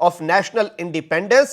of national independence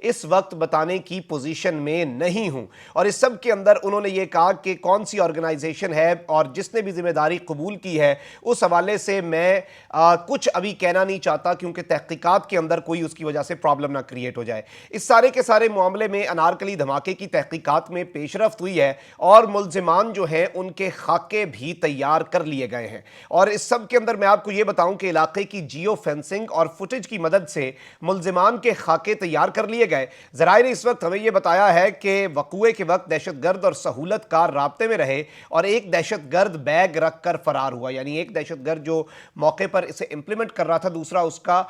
اس وقت بتانے کی پوزیشن میں نہیں ہوں، اور اس سب کے اندر انہوں نے یہ کہا کہ کون سی آرگنائزیشن ہے اور جس نے بھی ذمہ داری قبول کی ہے اس حوالے سے میں کچھ ابھی کہنا نہیں چاہتا، کیونکہ تحقیقات کے اندر کوئی اس کی وجہ سے پرابلم نہ کریٹ ہو جائے۔ اس سارے کے سارے معاملے میں انارکلی دھماکے کی تحقیقات میں پیش رفت ہوئی ہے اور ملزمان جو ہیں ان کے خاکے بھی تیار کر لیے گئے ہیں، اور اس سب کے اندر میں آپ کو یہ بتاؤں کہ علاقے کی جیو فینسنگ اور فوٹیج کی مدد سے ملزمان کے خاکے تیار کر لیے گئے۔ ذرائع نے اس وقت ہمیں یہ بتایا ہے کہ وقوعے کے وقت دہشت گرد اور سہولت کار رابطے میں رہے اور ایک دہشت گرد بیگ رکھ کر فرار ہوا، یعنی ایک دہشت گرد جو موقع پر اسے امپلیمنٹ کر رہا تھا، دوسرا اس کا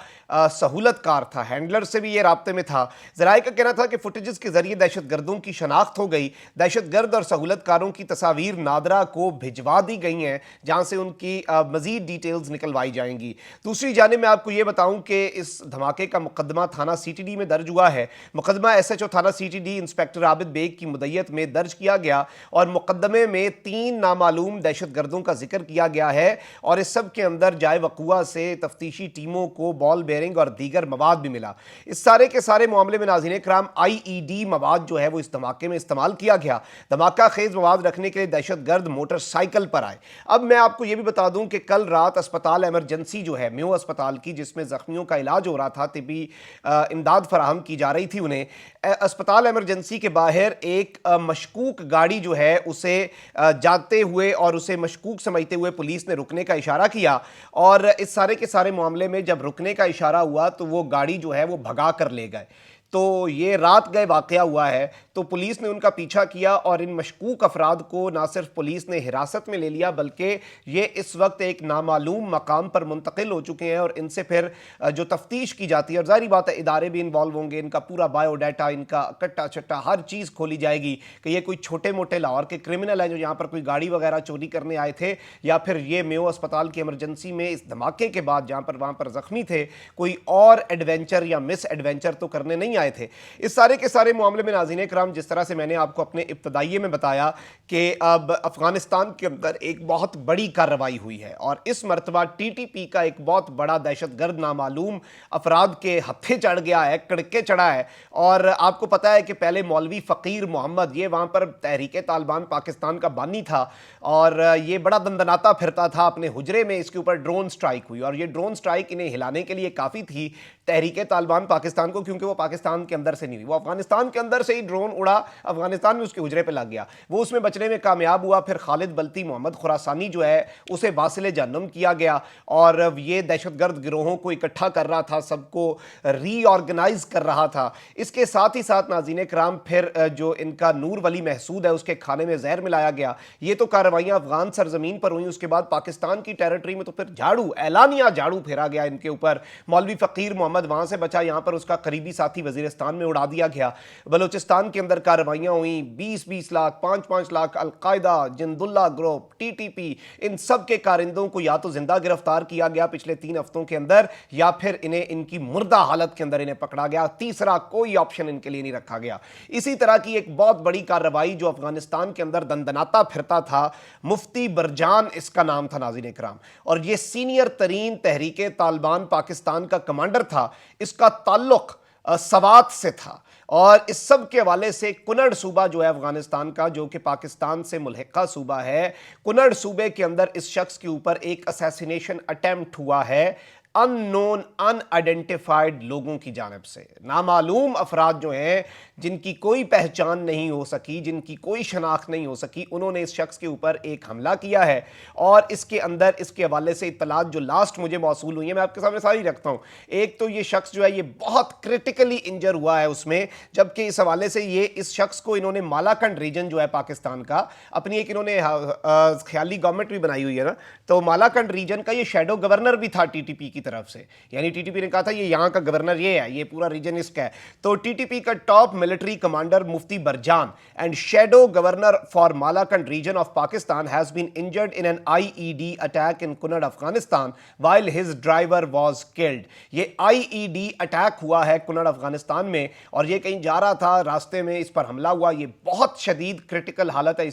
سہولت کار تھا، ہینڈلر سے بھی یہ رابطے میں تھا۔ ذرائع کا کہنا تھا کہ فوٹیجز کے ذریعے دہشت گردوں کی شناخت ہو گئی، دہشت گرد اور سہولت کاروں کی تصاویر نادرہ کو بھجوا دی گئی ہیں جہاں سے ان کی مزید ڈیٹیلز نکلوائی جائیں گی۔ دوسری جانب میں آپ کو یہ بتاؤں کہ اس دھماکے کا مقدمہ تھانہ سی ٹی ڈی میں درج ہوا ہے۔ مقدمہ ایس ایچ او تھانہ سی ٹی ڈی انسپیکٹر عابد بیگ کی مدعیت میں درج کیا گیا اور مقدمے میں 3 نامعلوم دہشت گردوں کا ذکر کیا گیا ہے، اور اس سب کے اندر جائے وقوعہ سے تفتیشی ٹیموں کو بال بیرنگ اور دیگر مواد بھی ملا۔ اس سارے کے سارے معاملے میں ناظرین اکرام آئی ای ڈی مواد جو ہے وہ اس دھماکے میں استعمال کیا گیا۔ دھماکہ خیز مواد رکھنے کے لیے دہشت گرد موٹر سائیکل پر آئے۔ اب میں آپ کو یہ بھی بتا دوں کہ کل رات اسپتال ایمرجنسی جو ہے میو اسپتال کی، جس میں زخمیوں کا علاج ہو رہا تھا، طبی امداد فراہم کی جا رہی تھی انہیں، اسپتال ایمرجنسی کے باہر ایک مشکوک گاڑی جو ہے اسے جاتے ہوئے اور اسے مشکوک سمجھتے ہوئے پولیس نے رکنے کا اشارہ کیا، اور اس سارے کے سارے معاملے میں جب رکنے کا اشارہ ہوا تو وہ گاڑی جو ہے وہ بھگا کر لے گئے۔ تو یہ رات گئے واقعہ ہوا ہے، تو پولیس نے ان کا پیچھا کیا اور ان مشکوک افراد کو نہ صرف پولیس نے حراست میں لے لیا بلکہ یہ اس وقت ایک نامعلوم مقام پر منتقل ہو چکے ہیں، اور ان سے پھر جو تفتیش کی جاتی ہے، اور ظاہری بات ہے ادارے بھی انوالو ہوں گے، ان کا پورا بایو ڈیٹا، ان کا کٹا چٹا ہر چیز کھولی جائے گی کہ یہ کوئی چھوٹے موٹے لاہور کے کرمنل ہیں جو یہاں پر کوئی گاڑی وغیرہ چوری کرنے آئے تھے، یا پھر یہ میو اسپتال کی ایمرجنسی میں اس دھماکے کے بعد جہاں پر وہاں پر زخمی تھے کوئی اور ایڈونچر یا مس ایڈونچر تو کرنے نہیں آئے تھے۔ اس سارے کے سارے معاملے میں ناظرین کرام، جس طرح سے میں نے آپ کو اپنے ابتدائیے میں بتایا کہ اب افغانستان کے اندر ایک بہت بڑی کارروائی ہوئی ہے، اور اس مرتبہ ٹی ٹی پی کا ایک بہت بڑا دہشت گرد نامعلوم افراد کے ہتھے چڑھ گیا ہے، کڑکے چڑھا ہے۔ اور آپ کو پتا ہے کہ پہلے مولوی فقیر محمد یہ وہاں پر تحریک طالبان پاکستان کا بانی تھا، اور یہ بڑا دندناتا پھرتا تھا اپنے حجرے میں، اس کے اوپر ڈرون سٹرائک ہوئی، اور یہ ڈرون سٹرائک انہیں ہلانے کے لیے کافی تھی تحریک طالبان پاکستان کو، کیونکہ وہ پاکستان کے اندر سے نہیں ہوئی، وہ افغانستان کے اندر سے ہی ڈرون اڑا، افغانستان میں اس کے حجرے پہ لگ گیا، وہ اس میں بچنے میں کامیاب ہوا۔ پھر خالد بلتی محمد خراسانی جو ہے اسے واصل جہنم کیا گیا، اور یہ دہشت گرد گروہوں کو اکٹھا کر رہا تھا، سب کو ری آرگنائز کر رہا تھا۔ اس کے ساتھ ہی ساتھ ناظرین کرام پھر جو ان کا نور ولی محسود ہے اس کے کھانے میں زہر ملایا گیا۔ یہ تو کارروائیاں افغان سرزمین پر ہوئیں، اس کے بعد پاکستان کی ٹیریٹری میں تو پھر جھاڑو اعلانیہ جھاڑو پھیرا گیا ان کے اوپر۔ مولوی فقیر محمد وہاں سے بچا، یہاں پر اس کا قریبی ساتھی وزیرستان میں اڑا دیا گیا۔ بلوچستان کے اندر کارروائیاں ہوئیں، 20-20 لاکھ 5-5 لاکھ القاعدہ، جند اللہ گروپ، ٹی ٹی پی، ان سب کے کارندوں کو یا تو زندہ گرفتار کیا گیا پچھلے 3 ہفتوں کے اندر، یا پھر انہیں ان کی مردہ حالت کے اندر انہیں پکڑا گیا، تیسرا کوئی آپشن ان کے لیے نہیں رکھا گیا۔ اسی طرح کی ایک بہت بڑی کارروائی جو افغانستان کے اندر دندناتا پھرتا تھا، مفتی برجان اس کا نام تھا ناظرین کرام، اور یہ سینئر ترین تحریک طالبان پاکستان کا کمانڈر تھا، اس کا تعلق سوات سے تھا، اور اس سب کے حوالے سے کنڑ صوبہ جو ہے افغانستان کا، جو کہ پاکستان سے ملحقہ صوبہ ہے، کنڑ صوبے کے اندر اس شخص کے اوپر ایک اسیسینیشن اٹیمپٹ ہوا ہے ان نون ان آئیڈینٹیفائڈ لوگوں کی جانب سے۔ نامعلوم افراد جو ہیں جن کی کوئی پہچان نہیں ہو سکی، جن کی کوئی شناخت نہیں ہو سکی، انہوں نے اس شخص کے اوپر ایک حملہ کیا ہے، اور اس کے اندر اس کے حوالے سے اطلاعات جو لاسٹ مجھے موصول ہوئی ہیں میں آپ کے سامنے ساری رکھتا ہوں۔ ایک تو یہ شخص جو ہے یہ بہت کرٹیکلی انجر ہوا ہے اس میں، جبکہ اس حوالے سے یہ اس شخص کو انہوں نے مالاکنڈ ریجن جو ہے پاکستان کا، اپنی ایک انہوں نے خیالی گورنمنٹ بھی بنائی ہوئی ہے نا، تو مالاکنڈ ریجن کا یہ شیڈو گورنر بھی تھا ٹی ٹی پی کی طرف سے، یعنی ٹی ٹی پی نے کہا تھا یہ یہاں کا گورنر یہ ہے، یہ پورا ریجن اس کا ہے۔ تو ٹی ٹی پی کا top military commander Mufti Burjan and shadow governor for Malakand region of Pakistan has been injured in an I E D attack in Kunar Afghanistan while his driver was killed. یہ آئی ای ڈی اٹیک ہوا ہے کنڑ افغانستان میں، اور یہ کہیں جا رہا تھا، راستے میں اس پر حملہ ہوا۔ یہ بہت شدید کرٹیکل حالت ہے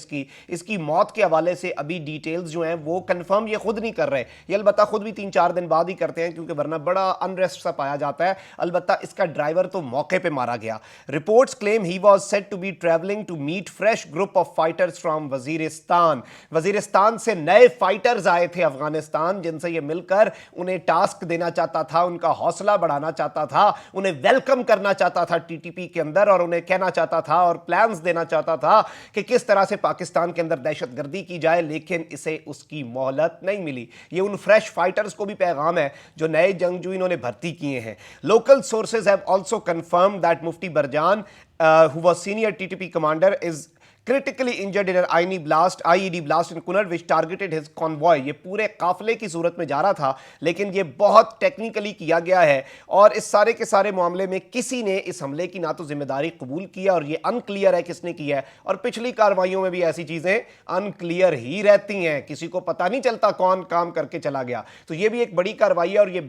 اس کی موت کے حوالے سے ابھی ڈیٹیلز جو ہیں وہ کنفرم یہ خود نہیں کر رہے، یہ البتہ خود بھی 3-4 دن بعد ہی کرتے ہیں ہیں کیونکہ ورنہ بڑا انریسٹ سا پایا جاتا ہے. البتہ اس کا ڈرائیور تو موقع پہ مارا گیا. Reports claim he was said to be travelling to meet fresh group of fighters from Waziristan. Waziristan سے نئے فائٹرز آئے تھے افغانستان, جن سے یہ مل کر انہیں ٹاسک دینا چاہتا تھا, ان کا حوصلہ بڑھانا چاہتا تھا, انہیں ویلکم کرنا چاہتا تھا ٹی ٹی پی کے اندر, اور انہیں کہنا چاہتا تھا اور پلانز دینا چاہتا تھا کہ کس طرح سے پاکستان کے اندر دہشت گردی کی جائے, لیکن اسے اس کی مہلت نہیں ملی. یہ ان فریش فائٹرز کو بھی پیغام ہے جو نئے جنگجو انہوں نے بھرتی کیے ہیں. Local sources have also confirmed that Mufti Burjan who was senior TTP commander is critically injured in an IED blast in Kunnar which targeted his convoy. یہ پورے قافلے کی صورت میں جا رہا تھا, لیکن یہ بہت ٹیکنیکلی کیا گیا ہے, اور اس سارے کے سارے معاملے میں کسی نے اس حملے کی نہ تو ذمہ داری قبول کیا, اور یہ ان کلیئر ہے کس نے کیا ہے. اور پچھلی کارروائیوں میں بھی ایسی چیزیں ان کلیئر ہی رہتی ہیں, کسی کو پتہ نہیں چلتا کون کام کر کے چلا گیا. تو یہ بھی ایک بڑی کارروائی ہے, اور یہ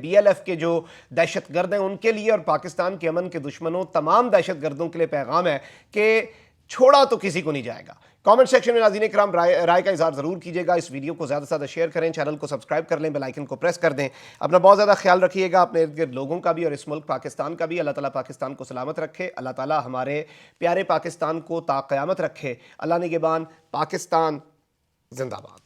BLF کے جو دہشت گرد ہیں ان کے لیے, اور پاکستان کے امن کے دشمنوں تمام دہشت گردوں کے لیے پیغام ہے کہ چھوڑا تو کسی کو نہیں جائے گا. کامنٹ سیکشن میں ناظرین کرام رائے کا اظہار ضرور کیجیے گا. اس ویڈیو کو زیادہ سے زیادہ شیئر کریں, چینل کو سبسکرائب کر لیں, بیل آئیکن کو پریس کر دیں. اپنا بہت زیادہ خیال رکھیے گا, اپنے ارد گرد لوگوں کا بھی اور اس ملک پاکستان کا بھی. اللہ تعالیٰ پاکستان کو سلامت رکھے, اللہ تعالیٰ ہمارے پیارے پاکستان کو تا قیامت رکھے. اللہ نگہبان. پاکستان زندہ باد.